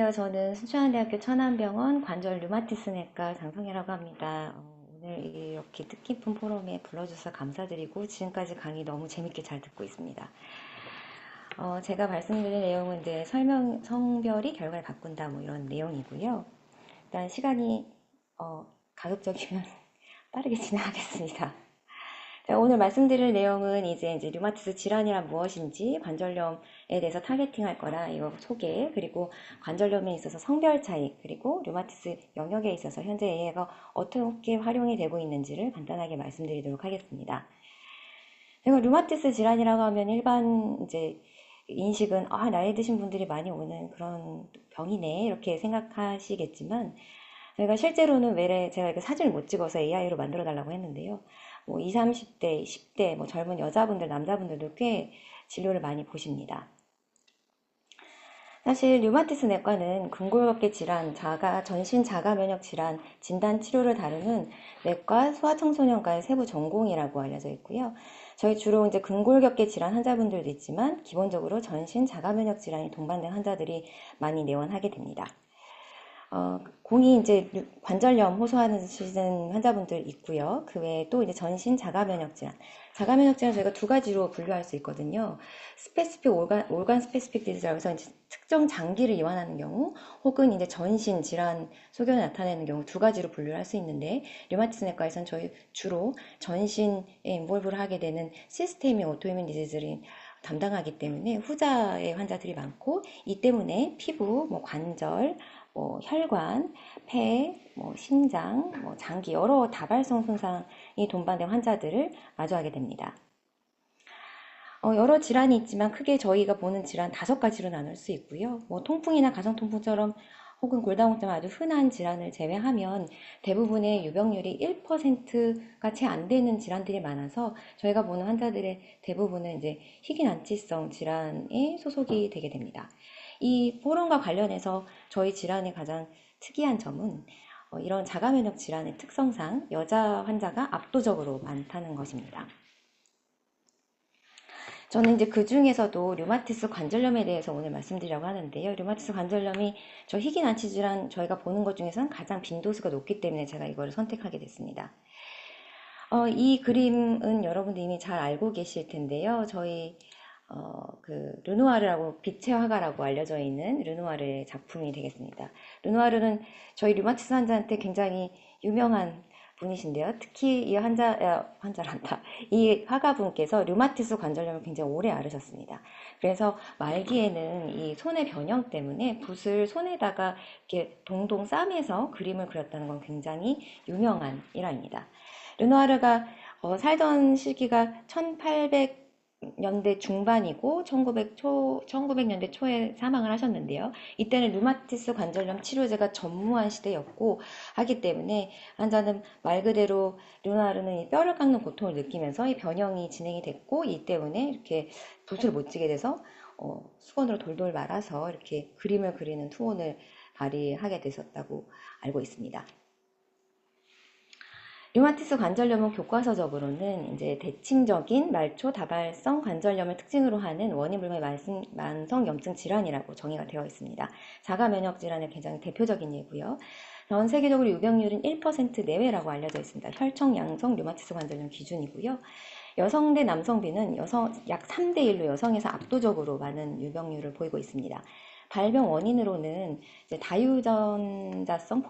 안녕하세요. 저는 순천대학교 천안병원 관절 류마티스내과 장성혜라고 합니다. 오늘 이렇게 뜻깊은 포럼에 불러주셔서 감사드리고 지금까지 강의 너무 재밌게 잘 듣고 있습니다. 제가 말씀드릴 내용은 이제 성별이 결과를 바꾼다 뭐 이런 내용이고요. 일단 시간이 가급적이면 빠르게 진행하겠습니다. 오늘 말씀드릴 내용은 이제 류마티스 질환이란 무엇인지, 관절염에 대해서 타겟팅할 거라 이거 소개, 그리고 관절염에 있어서 성별 차이, 그리고 류마티스 영역에 있어서 현재 얘가 어떻게 활용이 되고 있는지를 간단하게 말씀드리도록 하겠습니다. 제가 류마티스 질환이라고 하면 일반 이제 인식은 나이 드신 분들이 많이 오는 그런 병이네 이렇게 생각하시겠지만, 저희가 실제로는 왜 제가 이렇게 사진을 못 찍어서 AI로 만들어 달라고 했는데요. 뭐 20, 30대, 10대, 뭐 젊은 여자분들, 남자분들도 꽤 진료를 많이 보십니다. 사실 류마티스 내과는 근골격계 질환, 전신 자가 면역 질환 진단 치료를 다루는 내과 소아청소년과의 세부 전공이라고 알려져 있고요. 저희 주로 이제 근골격계 질환 환자분들도 있지만 기본적으로 전신 자가 면역 질환이 동반된 환자들이 많이 내원하게 됩니다. 공이 이제 관절염 호소하시는 환자분들 있고요. 그 외에 또 이제 전신 자가면역 질환. 자가면역 질환 저희가 두 가지로 분류할 수 있거든요. 스페시픽 올간 스페시픽 디지라고 해서 이제 특정 장기를 이완하는 경우, 혹은 이제 전신 질환 소견을 나타내는 경우 두 가지로 분류를 할 수 있는데, 류마티스 내과에서는 저희 주로 전신에 인볼브를 하게 되는 시스테믹 오토이뮨 디지즈를 담당하기 때문에 후자의 환자들이 많고, 이 때문에 피부, 뭐 관절, 혈관, 폐, 심장, 장기 여러 다발성 손상이 동반된 환자들을 마주하게 됩니다. 여러 질환이 있지만 크게 저희가 보는 질환 5가지로 나눌 수 있고요. 통풍이나 가성통풍처럼 혹은 골다공증 아주 흔한 질환을 제외하면 대부분의 유병률이 1%가 채 안 되는 질환들이 많아서 저희가 보는 환자들의 대부분은 이제 희귀난치성 질환에 소속이 되게 됩니다. 이 포럼과 관련해서 저희 질환의 가장 특이한 점은 이런 자가면역 질환의 특성상 여자 환자가 압도적으로 많다는 것입니다. 저는 이제 그 중에서도 류마티스 관절염에 대해서 오늘 말씀드리려고 하는데요. 류마티스 관절염이 저 희귀난치 질환 저희가 보는 것 중에서는 가장 빈도수가 높기 때문에 제가 이거를 선택하게 됐습니다. 이 그림은 여러분들 이미 잘 알고 계실 텐데요. 저희 르누아르라고 빛의 화가라고 알려져 있는 르누아르의 작품이 되겠습니다. 르누아르는 저희 류마티스 환자한테 굉장히 유명한 분이신데요. 특히 이 환자란다. 이 화가분께서 류마티스 관절염을 굉장히 오래 앓으셨습니다. 그래서 말기에는 이 손의 변형 때문에 붓을 손에다가 이렇게 동동 싸매서 그림을 그렸다는 건 굉장히 유명한 일화입니다. 르누아르가 살던 시기가 1800년대 중반이고 1900년대 초에 사망을 하셨는데요. 이때는 류마티스 관절염 치료제가 전무한 시대였고 하기 때문에 환자는 말 그대로 르누아르는 이 뼈를 깎는 고통을 느끼면서 이 변형이 진행이 됐고, 이 때문에 이렇게 붓을 못 찌게 돼서 수건으로 돌돌 말아서 이렇게 그림을 그리는 투혼을 발휘하게 되셨다고 알고 있습니다. 류마티스 관절염은 교과서적으로는 이제 대칭적인 말초 다발성 관절염을 특징으로 하는 원인 불명의 만성 염증 질환이라고 정의가 되어 있습니다. 자가 면역 질환의 굉장히 대표적인 예고요. 전 세계적으로 유병률은 1% 내외라고 알려져 있습니다. 혈청 양성 류마티스 관절염 기준이고요. 여성 대 남성 비는 약 3대1로 여성에서 압도적으로 많은 유병률을 보이고 있습니다. 발병 원인으로는 이제 다유전자성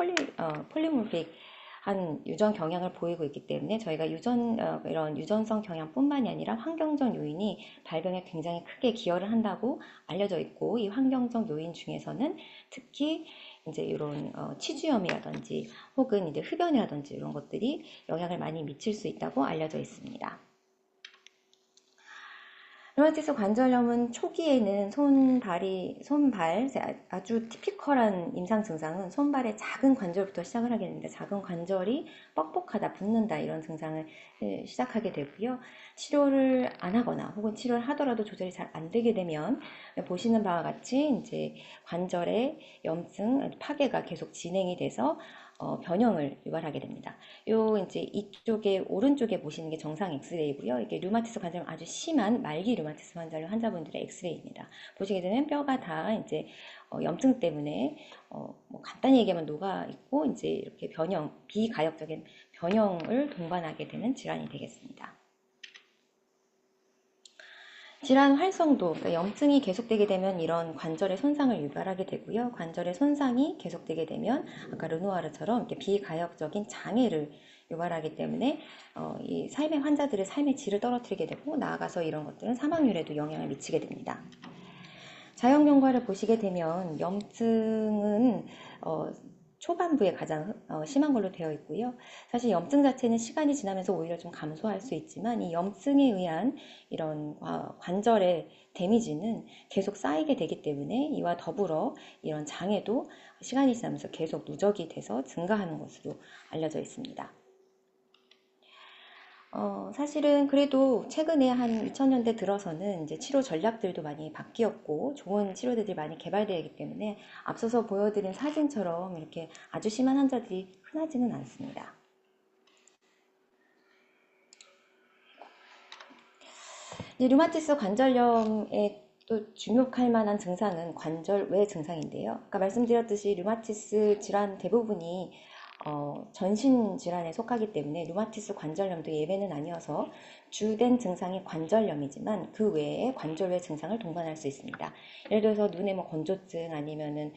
폴리모픽 한 유전 경향을 보이고 있기 때문에 저희가 이런 유전성 경향뿐만이 아니라 환경적 요인이 발병에 굉장히 크게 기여를 한다고 알려져 있고, 이 환경적 요인 중에서는 특히 이제 이런 치주염이라든지 혹은 이제 흡연이라든지 이런 것들이 영향을 많이 미칠 수 있다고 알려져 있습니다. 류마티스 관절염은 초기에는 손발, 아주 티피컬한 임상 증상은 손발의 작은 관절부터 시작을 하게 됩니다. 작은 관절이 뻑뻑하다, 붓는다 이런 증상을 시작하게 되고요. 치료를 안 하거나 혹은 치료를 하더라도 조절이 잘 안 되게 되면 보시는 바와 같이 이제 관절의 염증, 파괴가 계속 진행이 돼서 변형을 유발하게 됩니다. 요 이제 이쪽에 오른쪽에 보시는 게 정상 엑스레이고요. 이게 류마티스 관절염 아주 심한 말기 류마티스 관절염 환자분들의 엑스레이입니다. 보시게 되면 뼈가 다 이제 염증 때문에 뭐 간단히 얘기하면 녹아 있고 이제 이렇게 변형, 비가역적인 변형을 동반하게 되는 질환이 되겠습니다. 질환 활성도, 그러니까 염증이 계속되게 되면 이런 관절의 손상을 유발하게 되고요. 관절의 손상이 계속되게 되면 아까 르누아르처럼 이렇게 비가역적인 장애를 유발하기 때문에 이 삶의 환자들의 삶의 질을 떨어뜨리게 되고 나아가서 이런 것들은 사망률에도 영향을 미치게 됩니다. 자연 경과를 보시게 되면 염증은 초반부에 가장 심한 걸로 되어 있고요. 사실 염증 자체는 시간이 지나면서 오히려 좀 감소할 수 있지만 이 염증에 의한 이런 관절의 데미지는 계속 쌓이게 되기 때문에 이와 더불어 이런 장애도 시간이 지나면서 계속 누적이 돼서 증가하는 것으로 알려져 있습니다. 사실은 그래도 최근에 한 2000년대 들어서는 이제 치료 전략들도 많이 바뀌었고 좋은 치료들이 많이 개발되기 때문에 앞서서 보여드린 사진처럼 이렇게 아주 심한 환자들이 흔하지는 않습니다. 이제 류마티스 관절염의 또 주목할 만한 증상은 관절외 증상인데요. 아까 말씀드렸듯이 류마티스 질환 대부분이 전신 질환에 속하기 때문에 류마티스 관절염도 예외는 아니어서 주된 증상이 관절염이지만 그 외에 관절외 증상을 동반할 수 있습니다. 예를 들어서 눈에 뭐 건조증 아니면은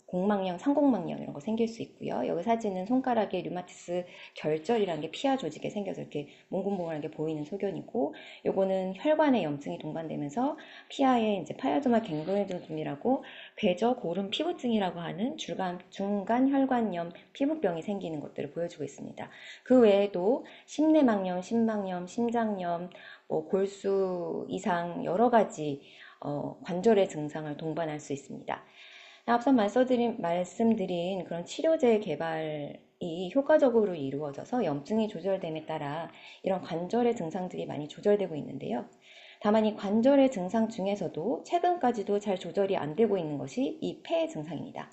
공망염, 상공망염 이런 거 생길 수 있고요. 여기 사진은 손가락에 류마티스 결절이라는 게 피하 조직에 생겨서 이렇게 몽글몽글한 게 보이는 소견이고, 요거는 혈관에 염증이 동반되면서 피하에 이제 파야도마 갱그레노즘이라고 궤저 고름 피부증이라고 하는 중간 혈관염 피부병이 생기는 것들을 보여주고 있습니다. 그 외에도 심내막염, 심막염, 심장염, 골수 이상 여러 가지 관절의 증상을 동반할 수 있습니다. 앞서 말씀드린 그런 치료제 개발이 효과적으로 이루어져서 염증이 조절됨에 따라 이런 관절의 증상들이 많이 조절되고 있는데요. 다만 이 관절의 증상 중에서도 최근까지도 잘 조절이 안 되고 있는 것이 이 폐 증상입니다.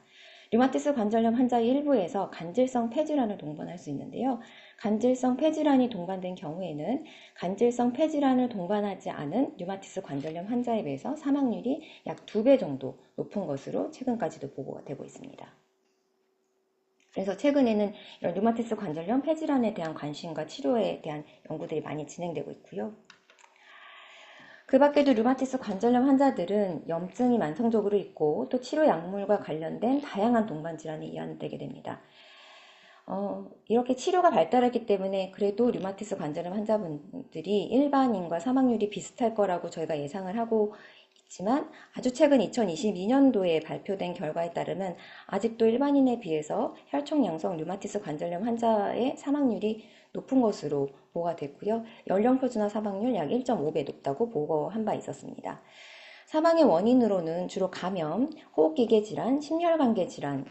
류마티스 관절염 환자의 일부에서 간질성 폐질환을 동반할 수 있는데요. 간질성 폐질환이 동반된 경우에는 간질성 폐질환을 동반하지 않은 류마티스 관절염 환자에 비해서 사망률이 약 2배 정도 높은 것으로 최근까지도 보고가 되고 있습니다. 그래서 최근에는 이런 류마티스 관절염 폐질환에 대한 관심과 치료에 대한 연구들이 많이 진행되고 있고요. 그 밖에도 류마티스 관절염 환자들은 염증이 만성적으로 있고 또 치료 약물과 관련된 다양한 동반 질환이 이어되게 됩니다. 이렇게 치료가 발달했기 때문에 그래도 류마티스 관절염 환자분들이 일반인과 사망률이 비슷할 거라고 저희가 예상을 하고 있지만 아주 최근 2022년도에 발표된 결과에 따르면 아직도 일반인에 비해서 혈청양성 류마티스 관절염 환자의 사망률이 높은 것으로 보고가 됐고요. 연령 표준화 사망률 약 1.5배 높다고 보고한 바 있었습니다. 사망의 원인으로는 주로 감염, 호흡기계 질환, 심혈관계 질환이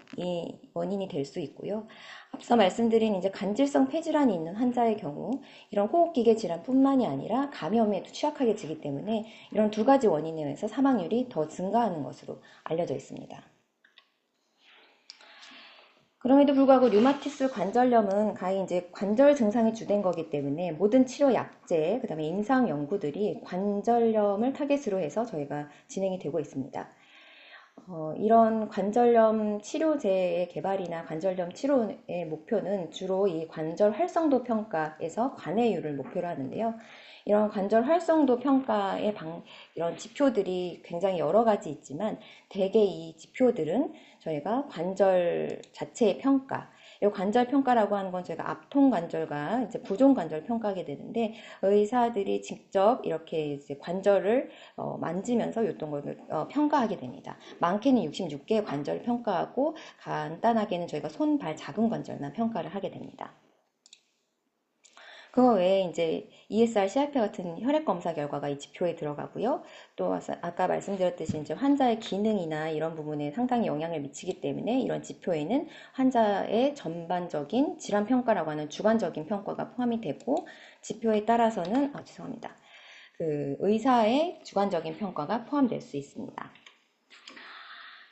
원인이 될 수 있고요. 앞서 말씀드린 이제 간질성 폐질환이 있는 환자의 경우 이런 호흡기계 질환뿐만이 아니라 감염에도 취약하게지기 때문에 이런 두 가지 원인에 의해서 사망률이 더 증가하는 것으로 알려져 있습니다. 그럼에도 불구하고 류마티스 관절염은 가히 이제 관절 증상이 주된 거기 때문에 모든 치료 약제, 그다음에 임상 연구들이 관절염을 타겟으로 해서 저희가 진행이 되고 있습니다. 이런 관절염 치료제의 개발이나 관절염 치료의 목표는 주로 이 관절 활성도 평가에서 관해율을 목표로 하는데요. 이런 관절 활성도 평가의 이런 지표들이 굉장히 여러 가지 있지만 대개 이 지표들은 저희가 관절 자체의 평가, 이 관절 평가라고 하는 건 저희가 압통 관절과 이제 부종 관절 평가하게 되는데 의사들이 직접 이렇게 이제 관절을 만지면서 이런 걸 평가하게 됩니다. 많게는 66개의 관절을 평가하고 간단하게는 저희가 손, 발, 작은 관절만 평가를 하게 됩니다. 그거 외에 이제 ESR, CRP 같은 혈액 검사 결과가 이 지표에 들어가고요. 또 아까 말씀드렸듯이 이제 환자의 기능이나 이런 부분에 상당히 영향을 미치기 때문에 이런 지표에는 환자의 전반적인 질환 평가라고 하는 주관적인 평가가 포함이 되고 지표에 따라서는 죄송합니다. 그 의사의 주관적인 평가가 포함될 수 있습니다.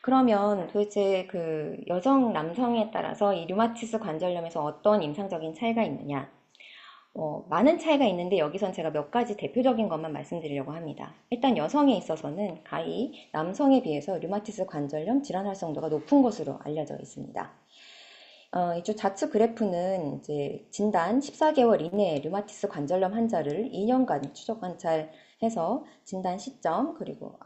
그러면 도대체 그 여성, 남성에 따라서 이 류마티스 관절염에서 어떤 임상적인 차이가 있느냐? 많은 차이가 있는데 여기선 제가 몇 가지 대표적인 것만 말씀드리려고 합니다. 일단 여성에 있어서는 가히 남성에 비해서 류마티스 관절염 질환 활성도가 높은 것으로 알려져 있습니다. 이쪽 좌측 그래프는 이제 진단 14개월 이내에 류마티스 관절염 환자를 2년간 추적 관찰해서 진단 시점 그리고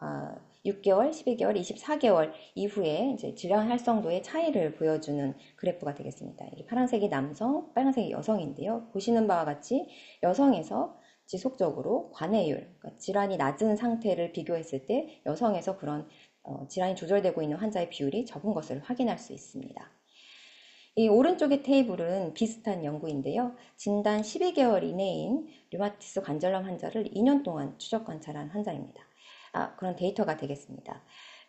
6개월, 12개월, 24개월 이후에 이제 질환 활성도의 차이를 보여주는 그래프가 되겠습니다. 이게 파란색이 남성, 빨간색이 여성인데요. 보시는 바와 같이 여성에서 지속적으로 관해율, 그러니까 질환이 낮은 상태를 비교했을 때 여성에서 그런 질환이 조절되고 있는 환자의 비율이 적은 것을 확인할 수 있습니다. 이 오른쪽의 테이블은 비슷한 연구인데요. 진단 12개월 이내인 류마티스 관절염 환자를 2년 동안 추적 관찰한 환자입니다. 그런 데이터가 되겠습니다.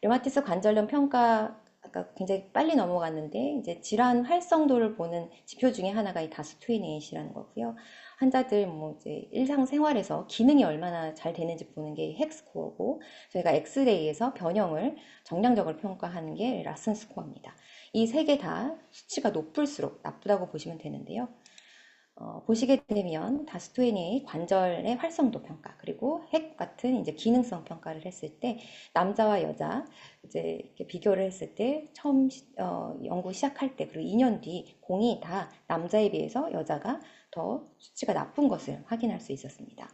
류마티스 관절염 평가 아까 굉장히 빨리 넘어갔는데 이제 질환 활성도를 보는 지표 중에 하나가 이 다스28이라는 거고요. 환자들 뭐 이제 일상생활에서 기능이 얼마나 잘 되는지 보는 게 헥스코어고 저희가 엑스레이에서 변형을 정량적으로 평가하는 게 라슨 스코어입니다. 이 세 개 다 수치가 높을수록 나쁘다고 보시면 되는데요. 보시게 되면 다스토니의 관절의 활성도 평가 그리고 핵 같은 이제 기능성 평가를 했을 때 남자와 여자 이제 이렇게 비교를 했을 때 처음 연구 시작할 때 그리고 2년 뒤 공이 다 남자에 비해서 여자가 더 수치가 나쁜 것을 확인할 수 있었습니다.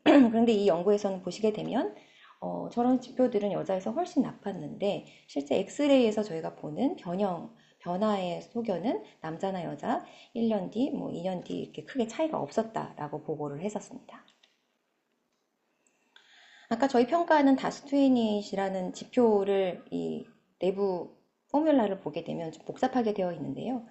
그런데 이 연구에서는 보시게 되면 저런 지표들은 여자에서 훨씬 나빴는데 실제 엑스레이에서 저희가 보는 변화의 소견은 남자나 여자 1년 뒤, 뭐 2년 뒤 이렇게 크게 차이가 없었다라고 보고를 했었습니다. 아까 저희 평가하는 다스투이닛이라는 지표를 이 내부 포뮬라를 보게 되면 좀 복잡하게 되어 있는데요.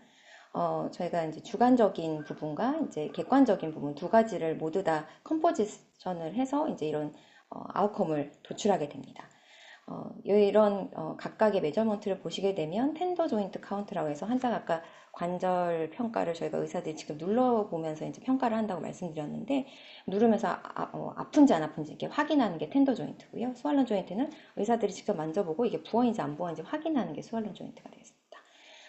저희가 이제 주관적인 부분과 이제 객관적인 부분 두 가지를 모두 다 컴포지션을 해서 이제 이런 아웃컴을 도출하게 됩니다. 이런 각각의 메저먼트를 보시게 되면 텐더 조인트 카운트라고 해서 환자가 아까 관절 평가를 저희가 의사들이 지금 눌러보면서 이제 평가를 한다고 말씀드렸는데 누르면서 아픈지 안 아픈지 이렇게 확인하는 게 텐더 조인트고요. 스왈런 조인트는 의사들이 직접 만져보고 이게 부어인지 안 부어인지 확인하는 게 스왈런 조인트가 되겠습니다.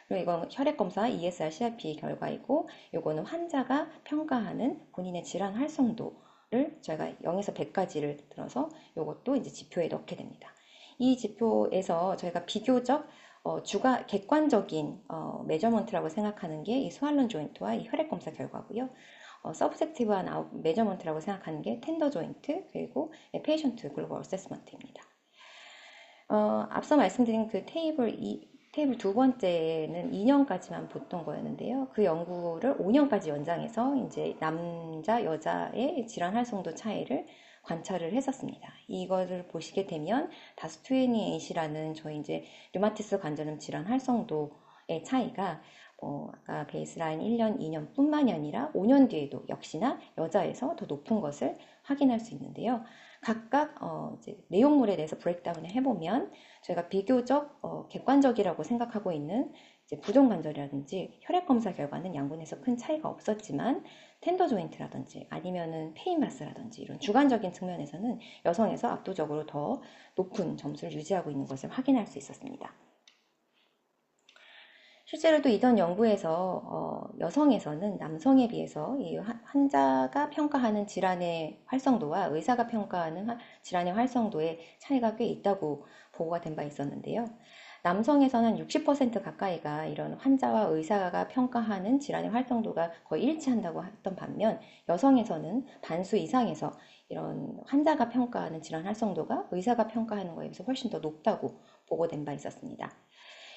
그리고 이건 혈액 검사 ESR, CRP 결과이고 이거는 환자가 평가하는 본인의 질환 활성도를 저희가 0에서 100까지를 들어서 이것도 이제 지표에 넣게 됩니다. 이 지표에서 저희가 비교적 객관적인 메저먼트라고 생각하는 게 이 스왈런 조인트와 이 혈액 검사 결과고요. 서브젝티브한 메저먼트라고 생각하는 게 텐더 조인트 그리고 페이션트 글로벌 어세스먼트입니다. 앞서 말씀드린 그 테이블 두 번째는 2년까지만 봤던 거였는데요. 그 연구를 5년까지 연장해서 이제 남자, 여자의 질환 활성도 차이를 관찰을 했었습니다. 이거를 보시게 되면 다스28이라는 저희 이제 류마티스 관절염 질환 활성도의 차이가 아까 베이스라인 1년, 2년 뿐만이 아니라 5년 뒤에도 역시나 여자에서 더 높은 것을 확인할 수 있는데요. 각각 이제 내용물에 대해서 브레이크다운을 해보면 저희가 비교적 객관적이라고 생각하고 있는 이제 부종관절이라든지 혈액검사 결과는 양군에서 큰 차이가 없었지만 텐더 조인트라든지 아니면은 페인마스라든지 이런 주관적인 측면에서는 여성에서 압도적으로 더 높은 점수를 유지하고 있는 것을 확인할 수 있었습니다. 실제로도 이전 연구에서 여성에서는 남성에 비해서 이 환자가 평가하는 질환의 활성도와 의사가 평가하는 질환의 활성도의 차이가 꽤 있다고 보고가 된 바 있었는데요. 남성에서는 60% 가까이가 이런 환자와 의사가 평가하는 질환의 활성도가 거의 일치한다고 했던 반면 여성에서는 반수 이상에서 이런 환자가 평가하는 질환 활성도가 의사가 평가하는 거에 비해서 훨씬 더 높다고 보고된 바 있었습니다.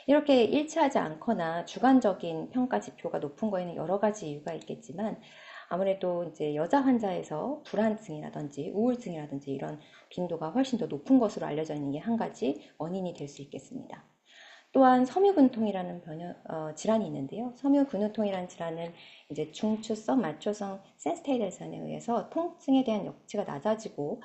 이렇게 일치하지 않거나 주관적인 평가 지표가 높은 거에는 여러 가지 이유가 있겠지만 아무래도 이제 여자 환자에서 불안증이라든지 우울증이라든지 이런 빈도가 훨씬 더 높은 것으로 알려져 있는 게 한 가지 원인이 될 수 있겠습니다. 또한 섬유근통이라는 질환이 있는데요. 섬유근육통이라는 질환은 이제 중추성, 마초성 센스테이드선에 의해서 통증에 대한 역치가 낮아지고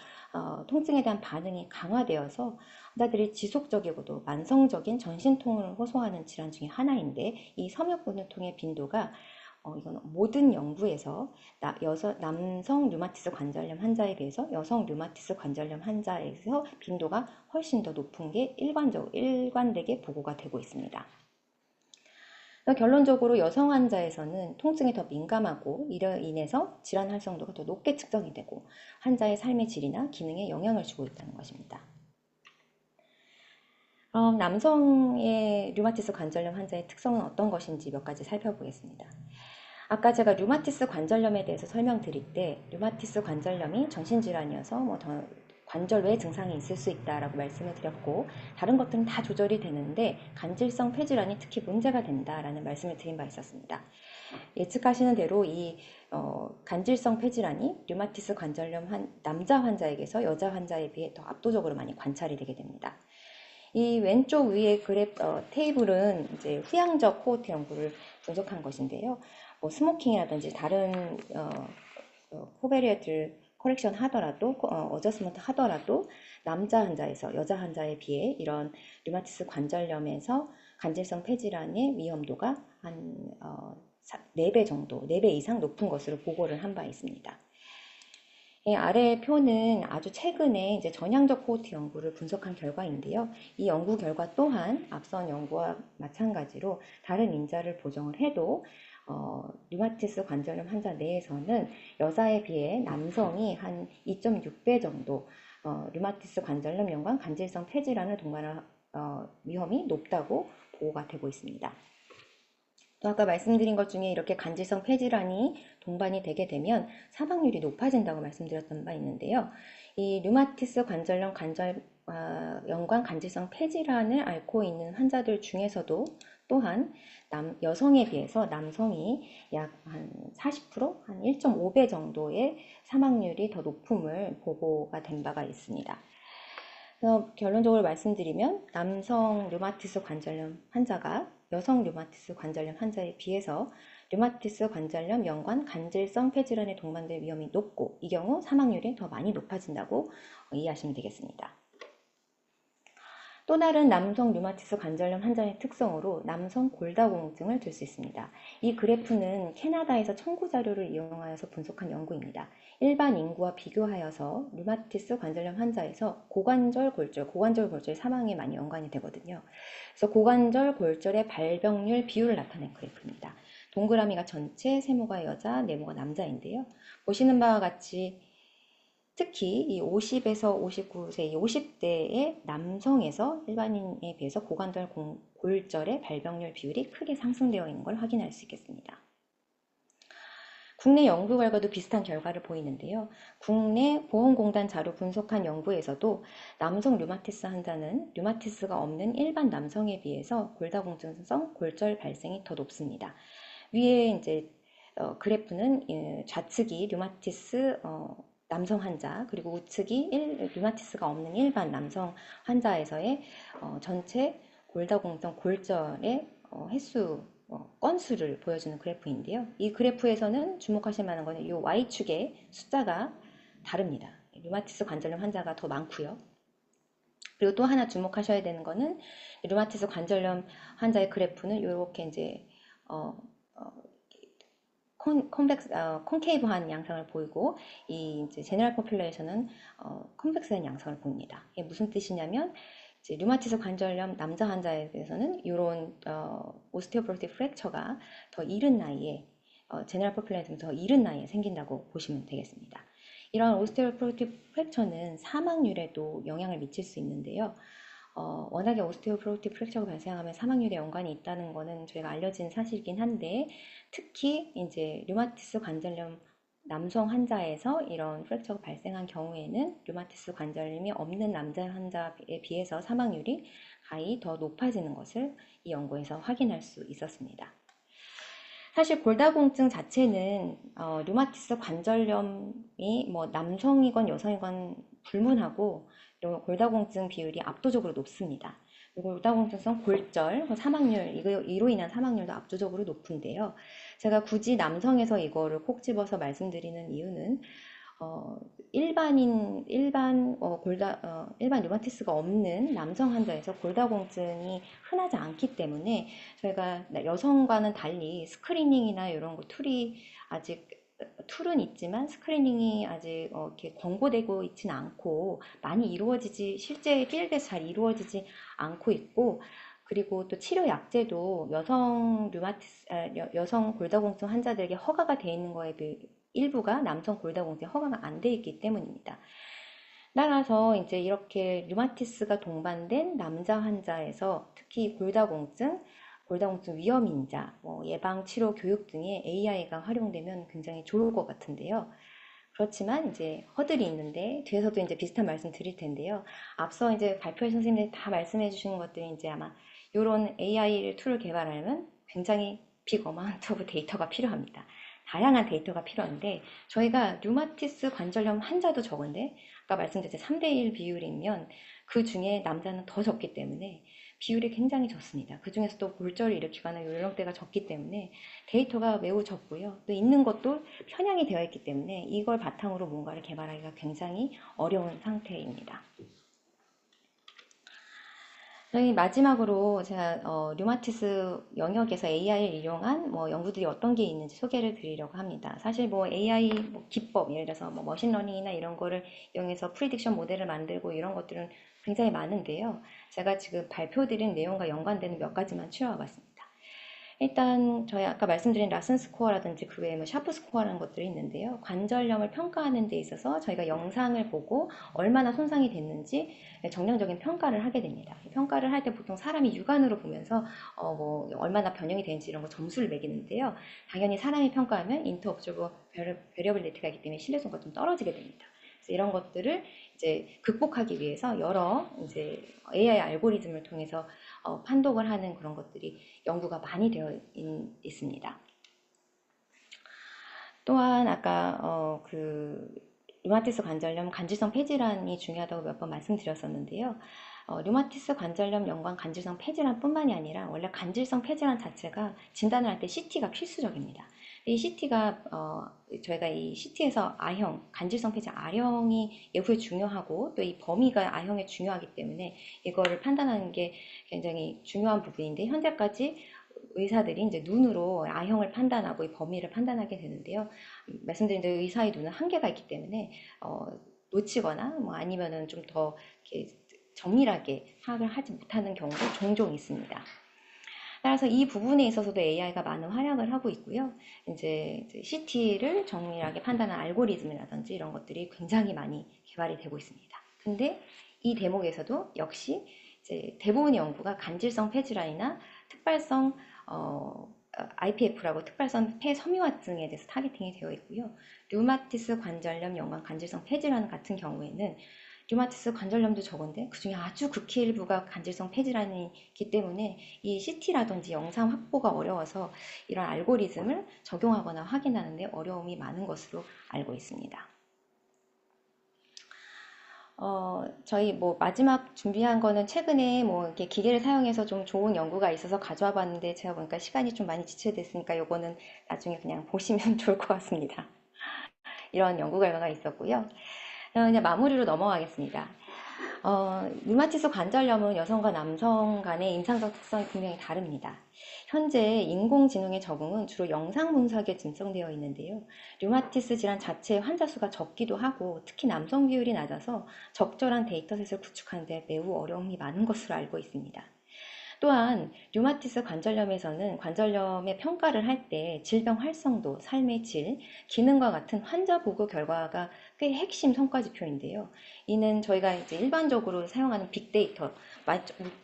통증에 대한 반응이 강화되어서 환자들이 지속적이고도 만성적인 전신통을 호소하는 질환 중에 하나인데 이 섬유근육통의 빈도가 이건 모든 연구에서 남성 류마티스 관절염 환자에 비해서 여성 류마티스 관절염 환자에서 빈도가 훨씬 더 높은 게 일관되게 보고가 되고 있습니다. 결론적으로 여성 환자에서는 통증에 더 민감하고 이로 인해서 질환 활성도가 더 높게 측정이 되고 환자의 삶의 질이나 기능에 영향을 주고 있다는 것입니다. 그럼 남성의 류마티스 관절염 환자의 특성은 어떤 것인지 몇 가지 살펴보겠습니다. 아까 제가 류마티스 관절염에 대해서 설명드릴 때 류마티스 관절염이 정신질환이어서 관절 외 증상이 있을 수 있다라고 말씀을 드렸고 다른 것들은 다 조절이 되는데 간질성 폐질환이 특히 문제가 된다라는 말씀을 드린 바 있었습니다. 예측하시는 대로 이 간질성 폐질환이 류마티스 관절염 남자 환자에게서 여자 환자에 비해 더 압도적으로 많이 관찰이 되게 됩니다. 이 왼쪽 위의 테이블은 이제 후양적 코호트 연구를 분석한 것인데요. 스모킹이라든지 다른 코베리어트를 커렉션 하더라도 어저스먼트 하더라도 남자 환자에서 여자 환자에 비해 이런 류마티스 관절염에서 간질성 폐질환의 위험도가 한 4배 정도, 4배 이상 높은 것으로 보고를 한 바 있습니다. 아래 표는 아주 최근에 이제 전향적 코호트 연구를 분석한 결과인데요. 이 연구 결과 또한 앞선 연구와 마찬가지로 다른 인자를 보정을 해도 류마티스 관절염 환자 내에서는 여자에 비해 남성이 한 2.6배 정도 류마티스 관절염 연관 간질성 폐질환을 동반할 위험이 높다고 보고가 되고 있습니다. 또 아까 말씀드린 것 중에 이렇게 간질성 폐질환이 동반이 되게 되면 사망률이 높아진다고 말씀드렸던 바 있는데요. 이 류마티스 관절염 연관 간질성 폐질환을 앓고 있는 환자들 중에서도 또한 여성에 비해서 남성이 약 한 40%, 한 1.5배 정도의 사망률이 더 높음을 보고가 된 바가 있습니다. 그래서 결론적으로 말씀드리면 남성 류마티스 관절염 환자가 여성 류마티스 관절염 환자에 비해서 류마티스 관절염 연관 간질성 폐질환에 동반될 위험이 높고 이 경우 사망률이 더 많이 높아진다고 이해하시면 되겠습니다. 또 다른 남성 류마티스 관절염 환자의 특성으로 남성 골다공증을 들 수 있습니다. 이 그래프는 캐나다에서 청구 자료를 이용하여서 분석한 연구입니다. 일반 인구와 비교하여서 류마티스 관절염 환자에서 고관절 골절 사망에 많이 연관이 되거든요. 그래서 고관절 골절의 발병률 비율을 나타낸 그래프입니다. 동그라미가 전체, 세모가 여자, 네모가 남자인데요. 보시는 바와 같이 특히 이 50에서 59세, 이 50대의 남성에서 일반인에 비해서 고관절 골절의 발병률 비율이 크게 상승되어 있는 걸 확인할 수 있겠습니다. 국내 연구 결과도 비슷한 결과를 보이는데요. 국내 보건공단 자료 분석한 연구에서도 남성 류마티스 환자는 류마티스가 없는 일반 남성에 비해서 골다공증성 골절 발생이 더 높습니다. 위에 이제 그래프는 좌측이 류마티스 남성 환자 그리고 우측이 류마티스가 없는 일반 남성 환자에서의 전체 골다공증 골절의 횟수 건수를 보여주는 그래프인데요. 이 그래프에서는 주목하실 만한 것은 이 Y축의 숫자가 다릅니다. 류마티스 관절염 환자가 더 많고요. 그리고 또 하나 주목하셔야 되는 것은 류마티스 관절염 환자의 그래프는 이렇게 이제 콘케이브한 양상을 보이고 이 이제 제너럴 포퓰레이션은 컨벡스한 양상을 보입니다. 이게 무슨 뜻이냐면 이제 류마티스 관절염 남자 환자에 대해서는 이런 오스티오포로티브 프랙처가 더 이른 나이에 제너럴 포퓰레이션은 더 이른 나이에 생긴다고 보시면 되겠습니다. 이런 오스티오포로티브 프랙처는 사망률에도 영향을 미칠 수 있는데요. 워낙에 오스티오포로티브 프랙처가 발생하면 사망률에 연관이 있다는 것은 저희가 알려진 사실이긴 한데 특히 이제 류마티스 관절염 남성 환자에서 이런 프랙처가 발생한 경우에는 류마티스 관절염이 없는 남자 환자에 비해서 사망률이 가히 더 높아지는 것을 이 연구에서 확인할 수 있었습니다. 사실 골다공증 자체는 류마티스 관절염이 남성이건 여성이건 불문하고 골다공증 비율이 압도적으로 높습니다. 그리고 골다공증성 골절, 사망률, 이로 인한 사망률도 압도적으로 높은데요. 제가 굳이 남성에서 이거를 콕 집어서 말씀드리는 이유는 어, 일반 류마티스가 없는 남성 환자에서 골다공증이 흔하지 않기 때문에 저희가 여성과는 달리 스크리닝이나 이런 거 툴이 아직 툴은 있지만 스크리닝이 아직 이렇게 권고되고 있지는 않고 많이 이루어지지 실제 필드에서 잘 이루어지지 않고 있고 그리고 또 치료 약제도 여성 골다공증 환자들에게 허가가 돼 있는 거에 비해 일부가 남성 골다공증에 허가가 안 돼 있기 때문입니다. 따라서 이제 이렇게 류마티스가 동반된 남자 환자에서 특히 골다공증 위험인자, 예방, 치료, 교육 등에 AI가 활용되면 굉장히 좋을 것 같은데요. 그렇지만 이제 허들이 있는데 뒤에서도 이제 비슷한 말씀 드릴 텐데요. 앞서 이제 발표회 선생님들이 다 말씀해 주시는 것들이 이제 아마 이런 AI 툴을 개발하려면 굉장히 빅 어마운트 오브 데이터가 필요합니다. 다양한 데이터가 필요한데 저희가 류마티스 관절염 환자도 적은데 아까 말씀드린 3대1 비율이면 그 중에 남자는 더 적기 때문에 비율이 굉장히 적습니다. 그 중에서도 골절을 일으키거나 요령대가 적기 때문에 데이터가 매우 적고요. 또 있는 것도 편향이 되어 있기 때문에 이걸 바탕으로 뭔가를 개발하기가 굉장히 어려운 상태입니다. 저희 마지막으로 제가 류마티스 영역에서 AI를 이용한 연구들이 어떤 게 있는지 소개를 드리려고 합니다. 사실 AI 기법, 예를 들어서 머신러닝이나 이런 거를 이용해서 프리딕션 모델을 만들고 이런 것들은 굉장히 많은데요. 제가 지금 발표드린 내용과 연관되는 몇 가지만 추려와 봤습니다. 일단 저희 아까 말씀드린 라슨 스코어라든지 그 외에 샤프 스코어라는 것들이 있는데요. 관절염을 평가하는 데 있어서 저희가 영상을 보고 얼마나 손상이 됐는지 정량적인 평가를 하게 됩니다. 평가를 할 때 보통 사람이 육안으로 보면서 얼마나 변형이 되는지 이런 거 점수를 매기는데요. 당연히 사람이 평가하면 인터옵저버 베리어빌리티가 있기 때문에 신뢰성과 좀 떨어지게 됩니다. 그래서 이런 것들을 이제 극복하기 위해서 여러 이제 AI 알고리즘을 통해서 판독을 하는 그런 것들이 연구가 많이 되어 있습니다. 또한 아까 류마티스 관절염 간질성 폐질환이 중요하다고 몇 번 말씀드렸었는데요. 류마티스 관절염 연관 간질성 폐질환뿐만이 아니라 원래 간질성 폐질환 자체가 진단을 할 때 CT가 필수적입니다. 이 CT가 저희가 이 CT에서 R형 간질성 폐질환 R형이 예후에 중요하고 또 이 범위가 R형에 중요하기 때문에 이거를 판단하는 게 굉장히 중요한 부분인데 현재까지 의사들이 이제 눈으로 R형을 판단하고 이 범위를 판단하게 되는데요. 말씀드린 대로 의사의 눈은 한계가 있기 때문에 놓치거나 아니면은 좀 더 정밀하게 파악을 하지 못하는 경우도 종종 있습니다. 따라서 이 부분에 있어서도 AI가 많은 활약을 하고 있고요. 이제 CT를 정밀하게 판단하는 알고리즘이라든지 이런 것들이 굉장히 많이 개발이 되고 있습니다. 근데 이 대목에서도 역시 이제 대부분의 연구가 간질성 폐질환이나 특발성 IPF라고 특발성 폐섬유화증에 대해서 타겟팅이 되어 있고요. 류마티스 관절염 연관 간질성 폐질환 같은 경우에는 류마티스 관절염도 적은데 그중에 아주 극히 일부가 간질성 폐질환이기 때문에 이 CT라든지 영상 확보가 어려워서 이런 알고리즘을 적용하거나 확인하는데 어려움이 많은 것으로 알고 있습니다. 저희 마지막 준비한 거는 최근에 이렇게 기계를 사용해서 좀 좋은 연구가 있어서 가져와 봤는데 제가 보니까 시간이 좀 많이 지체됐으니까 요거는 나중에 그냥 보시면 좋을 것 같습니다. 이런 연구 결과가 있었고요. 이제 마무리로 넘어가겠습니다. 류마티스 관절염은 여성과 남성 간의 임상적 특성이 분명히 다릅니다. 현재 인공지능의 적응은 주로 영상 분석에 집중되어 있는데요. 류마티스 질환 자체의 환자 수가 적기도 하고 특히 남성 비율이 낮아서 적절한 데이터셋을 구축하는 데 매우 어려움이 많은 것으로 알고 있습니다. 또한 류마티스 관절염에서는 관절염의 평가를 할 때 질병 활성도, 삶의 질, 기능과 같은 환자 보고 결과가 꽤 핵심 성과 지표인데요. 이는 저희가 이제 일반적으로 사용하는 빅데이터,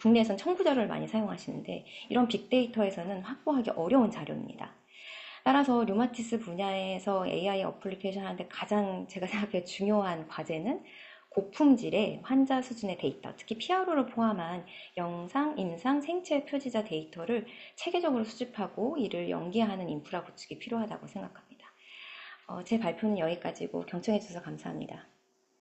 국내에선 청부자료를 많이 사용하시는데 이런 빅데이터에서는 확보하기 어려운 자료입니다. 따라서 류마티스 분야에서 AI 어플리케이션 하는데 가장 제가 생각해 중요한 과제는 고품질의 환자 수준의 데이터, 특히 PRO를 포함한 영상, 임상, 생체 표지자 데이터를 체계적으로 수집하고 이를 연계하는 인프라 구축이 필요하다고 생각합니다. 제 발표는 여기까지고 경청해 주셔서 감사합니다.